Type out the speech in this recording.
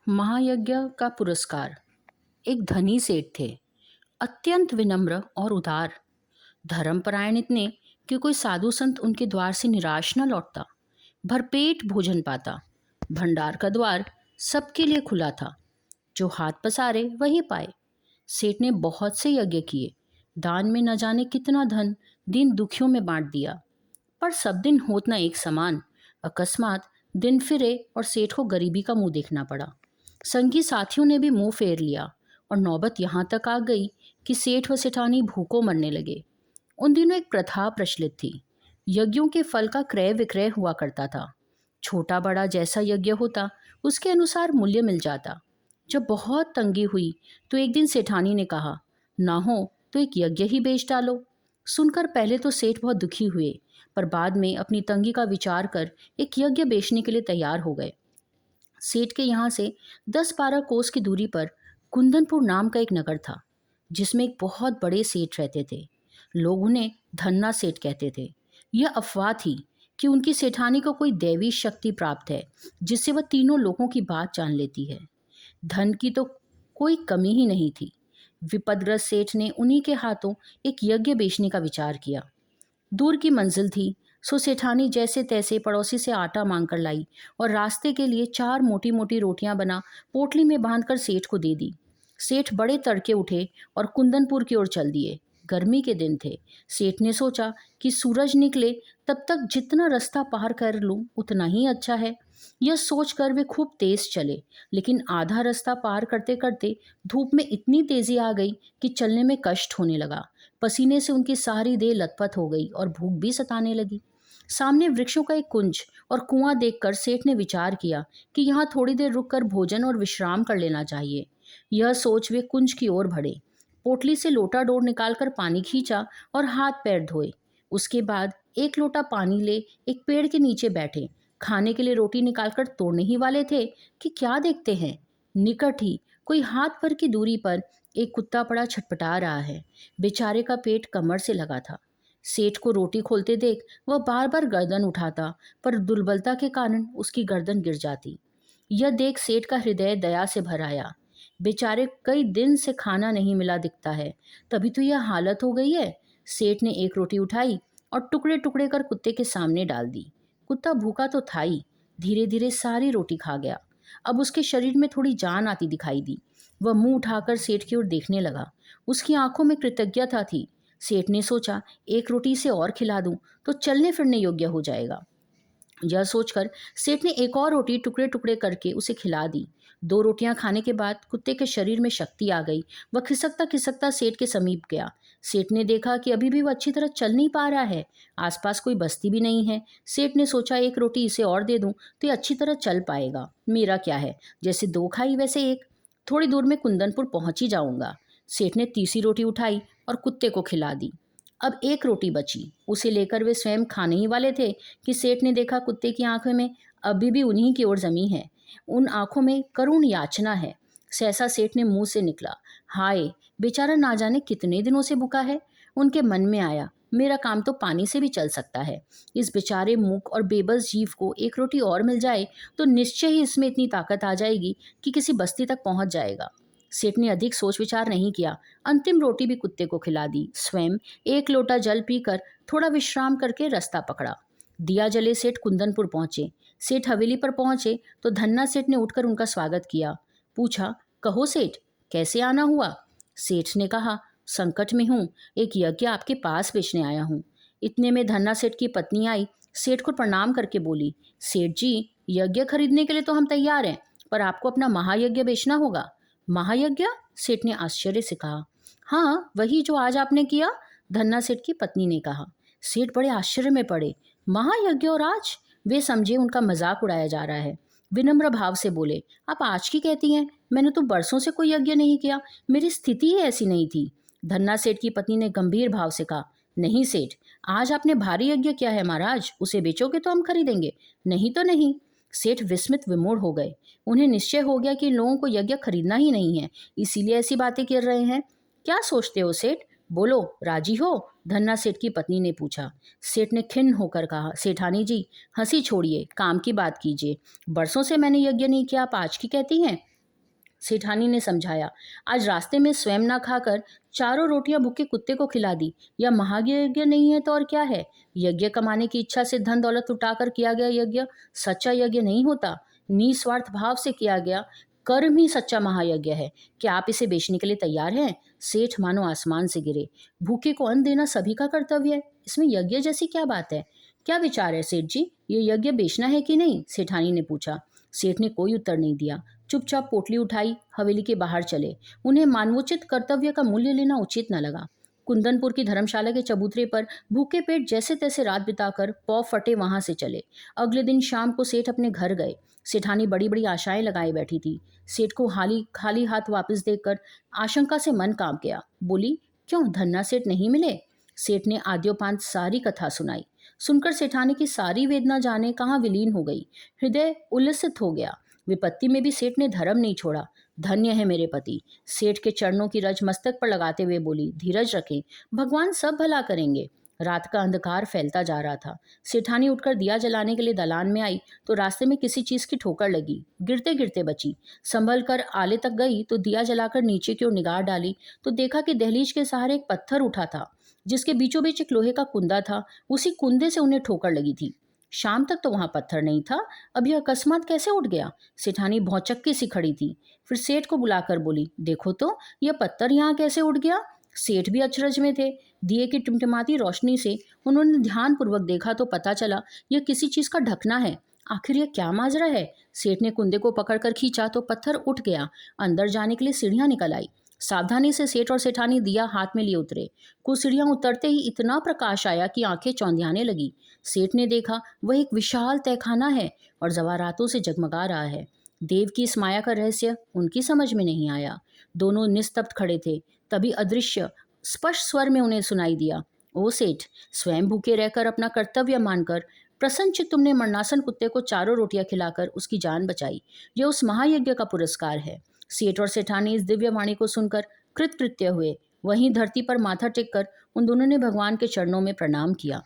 महायज्ञ का पुरस्कार। एक धनी सेठ थे, अत्यंत विनम्र और उदार। धर्मपरायण इतने कि कोई साधु संत उनके द्वार से निराश न लौटता, भरपेट भोजन पाता। भंडार का द्वार सबके लिए खुला था, जो हाथ पसारे वही पाए। सेठ ने बहुत से यज्ञ किए, दान में न जाने कितना धन दीन दुखियों में बांट दिया, पर सब दिन होत न एक समान। अकस्मात दिन फिरे और सेठ को गरीबी का मुंह देखना पड़ा। संगी साथियों ने भी मुंह फेर लिया और नौबत यहाँ तक आ गई कि सेठ व सेठानी भूखों मरने लगे। उन दिनों एक प्रथा प्रचलित थी। यज्ञों के फल का क्रय विक्रय हुआ करता था। छोटा बड़ा जैसा यज्ञ होता उसके अनुसार मूल्य मिल जाता। जब बहुत तंगी हुई तो एक दिन सेठानी ने कहा, ना हो तो एक यज्ञ ही बेच डालो। सुनकर पहले तो सेठ बहुत दुखी हुए, पर बाद में अपनी तंगी का विचार कर एक यज्ञ बेचने के लिए तैयार हो गए। सेठ के यहाँ से 10-12 कोस की दूरी पर कुंदनपुर नाम का एक नगर था, जिसमें एक बहुत बड़े सेठ रहते थे। लोग उन्हें धन्ना सेठ कहते थे। यह अफवाह थी कि उनकी सेठानी को कोई दैवी शक्ति प्राप्त है, जिससे वह तीनों लोगों की बात जान लेती है। धन की तो कोई कमी ही नहीं थी। विपदग्रस्त सेठ ने उन्हीं के हाथों एक यज्ञ बेचने का विचार किया। दूर की मंजिल थी, सो सेठानी जैसे तैसे पड़ोसी से आटा मांग कर लाई और रास्ते के लिए 4 मोटी मोटी रोटियां बना पोटली में बांधकर सेठ को दे दी। सेठ बड़े तड़के उठे और कुंदनपुर की ओर चल दिए। गर्मी के दिन थे। सेठ ने सोचा कि सूरज निकले तब तक जितना रास्ता पार कर लूं उतना ही अच्छा है। यह सोचकर वे खूब तेज चले, लेकिन आधा रास्ता पार करते करते धूप में इतनी तेजी आ गई कि चलने में कष्ट होने लगा। पसीने से उनकी सारी देह लथपथ हो गई और भूख भी सताने लगी। सामने वृक्षों का एक कुंज और कुआं देखकर सेठ ने विचार किया कि यहाँ थोड़ी देर रुककर भोजन और विश्राम कर लेना चाहिए। यह सोच वे कुंज की ओर बढ़े। पोटली से लोटा डोर निकालकर पानी खींचा और हाथ पैर धोए। उसके बाद एक लोटा पानी ले एक पेड़ के नीचे बैठे। खाने के लिए रोटी निकालकर तोड़ने ही वाले थे कि क्या देखते हैं, निकट ही कोई हाथ भर की दूरी पर एक कुत्ता पड़ा छटपटा रहा है। बेचारे का पेट कमर से लगा था। सेठ को रोटी खोलते देख वह बार बार गर्दन उठाता, पर दुर्बलता के कारण उसकी गर्दन गिर जाती। यह देख सेठ का हृदय दया से भर आया। बेचारे कई दिन से खाना नहीं मिला दिखता है, तभी तो यह हालत हो गई है। सेठ ने एक रोटी उठाई और टुकड़े टुकड़े कर कुत्ते के सामने डाल दी। कुत्ता भूखा तो था ही, धीरे धीरे सारी रोटी खा गया। अब उसके शरीर में थोड़ी जान आती दिखाई दी। वह मुंह उठाकर सेठ की ओर देखने लगा। उसकी आंखों में कृतज्ञता थी। सेठ ने सोचा, एक रोटी से और खिला दूं तो चलने फिरने योग्य हो जाएगा। यह सोचकर सेठ ने एक और रोटी टुकड़े टुकड़े करके उसे खिला दी। 2 रोटियां खाने के बाद कुत्ते के शरीर में शक्ति आ गई। वह खिसकता खिसकता सेठ के समीप गया। सेठ ने देखा कि अभी भी वह अच्छी तरह चल नहीं पा रहा है। आसपास कोई बस्ती भी नहीं है। सेठ ने सोचा, एक रोटी इसे और दे दूं तो ये अच्छी तरह चल पाएगा। मेरा क्या है, जैसे 2 खाई वैसे एक। थोड़ी दूर में कुंदनपुर पहुंच ही जाऊंगा। सेठ ने तीसरी रोटी उठाई और कुत्ते को खिला दी। अब एक रोटी बची, उसे लेकर वे स्वयं खाने ही वाले थे कि सेठ ने देखा कुत्ते की आंखों में अभी भी उन्हीं की ओर जमी है। उन आंखों में करुण याचना है। सहसा सेठ ने मुंह से निकला, हाय, बेचारा ना जाने कितने दिनों से भूखा है। उनके मन में आया, मेरा काम तो पानी से भी चल सकता है। इस बेचारे मूक और बेबस जीव को एक रोटी और मिल जाए तो निश्चय ही इसमें इतनी ताकत आ जाएगी कि किसी बस्ती तक पहुंच जाएगा। सेठ ने अधिक सोच विचार नहीं किया, अंतिम रोटी भी कुत्ते को खिला दी। स्वयं एक लोटा जल पीकर थोड़ा विश्राम करके रास्ता पकड़ा। दिया जले सेठ कुंदनपुर पहुंचे। सेठ हवेली पर पहुंचे तो धन्ना सेठ ने उठकर उनका स्वागत किया। पूछा, कहो सेठ, कैसे आना हुआ? सेठ ने कहा, संकट में हूँ, एक यज्ञ आपके पास बेचने आया हूँ। इतने में धन्ना सेठ की पत्नी आई। सेठ को प्रणाम करके बोली, सेठ जी, यज्ञ खरीदने के लिए तो हम तैयार हैं, पर आपको अपना महायज्ञ बेचना होगा। महायज्ञ? सेठ ने आश्चर्य से कहा। हाँ, वही जो आज आपने किया, धन्ना सेठ की पत्नी ने कहा। सेठ बड़े आश्चर्य में पड़े। महायज्ञ और आज? वे समझे उनका मजाक उड़ाया जा रहा है। विनम्र भाव से बोले, आप आज की कहती हैं? मैंने तो बरसों से कोई यज्ञ नहीं किया, मेरी स्थिति ही ऐसी नहीं थी। धन्ना सेठ की पत्नी ने गंभीर भाव से कहा, नहीं सेठ, आज आपने भारी यज्ञ किया है महाराज, उसे बेचोगे तो हम खरीदेंगे, नहीं तो नहीं। सेठ विस्मित विमूढ़ हो गए। उन्हें निश्चय हो गया कि इन लोगों को यज्ञ खरीदना ही नहीं है, इसीलिए ऐसी बातें कर रहे हैं। क्या सोचते हो सेठ? बोलो, राजी हो? धन्ना सेठ की पत्नी ने पूछा। सेठ ने खिन्न होकर कहा, सेठानी जी, हंसी छोड़िए, काम की बात कीजिए। बरसों से मैंने यज्ञ नहीं किया, आप आज की कहती हैं? सेठानी ने समझाया। आज रास्ते में स्वयं ना खाकर 4 रोटियां भूखे कुत्ते को खिला दी। यह महायज्ञ नहीं है तो और क्या है? यज्ञ कमाने की इच्छा से धन दौलत उठाकर किया गया यज्ञ सच्चा यज्ञ नहीं होता। निस्वार्थ भाव से किया गया कर्म ही सच्चा महायज्ञ है। क्या आप इसे बेचने के लिए तैयार हैं? सेठ मानो आसमान से गिरे। भूखे को अन्न देना सभी का कर्तव्य है, इसमें यज्ञ जैसी क्या बात है? क्या विचार है सेठ जी, ये यज्ञ बेचना है कि नहीं? सेठानी ने पूछा। सेठ ने कोई उत्तर नहीं दिया। चुपचाप पोटली उठाई, हवेली के बाहर चले। उन्हें मानवोचित कर्तव्य का मूल्य लेना उचित न लगा। कुंदनपुर की धर्मशाला के चबूतरे पर भूखे पेट जैसे तैसे रात बिताकर पौ फटे वहां से चले। अगले दिन शाम को सेठ अपने घर गए। सेठानी बड़ी बड़ी आशाएं लगाए बैठी थी। सेठ को खाली खाली हाथ वापस देखकर आशंका से मन कांप गया। बोली, क्यों धन्ना सेठ नहीं मिले? सेठ ने आद्योपांत सारी कथा सुनाई। सुनकर सेठानी की सारी वेदना जाने कहाँ विलीन हो गई। हृदय उल्लसित हो गया। विपत्ति में भी सेठ ने धर्म नहीं छोड़ा। धन्य है मेरे पति। सेठ के चरणों की रज मस्तक पर लगाते हुए बोली, धीरज रखें, भगवान सब भला करेंगे। रात का अंधकार फैलता जा रहा था। सेठानी उठकर दिया जलाने के लिए दलान में आई तो रास्ते में किसी चीज की ठोकर लगी। गिरते गिरते बची। संभल कर आले तक गई तो दिया जलाकर नीचे की ओर निगाह डाली तो देखा कि दहलीज के सहारे एक पत्थर उठा था, जिसके बीचों बीच एक लोहे का कुंदा था। उसी कुंदे से उन्हें ठोकर लगी थी। शाम तक तो वहां पत्थर नहीं था, अब यह अकस्मात कैसे उठ गया? सेठानी भौचक्की सी खड़ी थी। फिर सेठ को बुलाकर बोली, देखो तो यह पत्थर यहाँ कैसे उठ गया? सेठ भी अचरज में थे। दिए की टिमटिमाती रोशनी से उन्होंने ध्यानपूर्वक देखा तो पता चला यह किसी चीज का ढकना है। आखिर यह क्या माजरा है? सेठ ने कुंदे को पकड़कर खींचा तो पत्थर उठ गया। अंदर जाने के लिए सीढ़ियां निकल आई। सावधानी से सेठ और सेठानी दिया हाथ में लिए उतरे। कुछ सीढ़ियां उतरते ही इतना प्रकाश आया कि आंखें चौंधियाने लगी। सेठ ने देखा वह एक विशाल तहखाना है और जवारातों से जगमगा रहा है। देव की इस माया का रहस्य उनकी समझ में नहीं आया। दोनों निस्तब्ध खड़े थे। तभी अदृश्य स्पष्ट स्वर में उन्हें सुनाई दिया, ओ सेठ, स्वयं भूखे रहकर अपना कर्तव्य मानकर प्रसन्नचित तुमने मरणासन कुत्ते को 4 रोटियां खिलाकर उसकी जान बचाई। यह उस महायज्ञ का पुरस्कार है। सेठ और सेठानी इस दिव्य वाणी को सुनकर कृतकृत्य हुए। वहीं धरती पर माथा टेककर उन दोनों ने भगवान के चरणों में प्रणाम किया।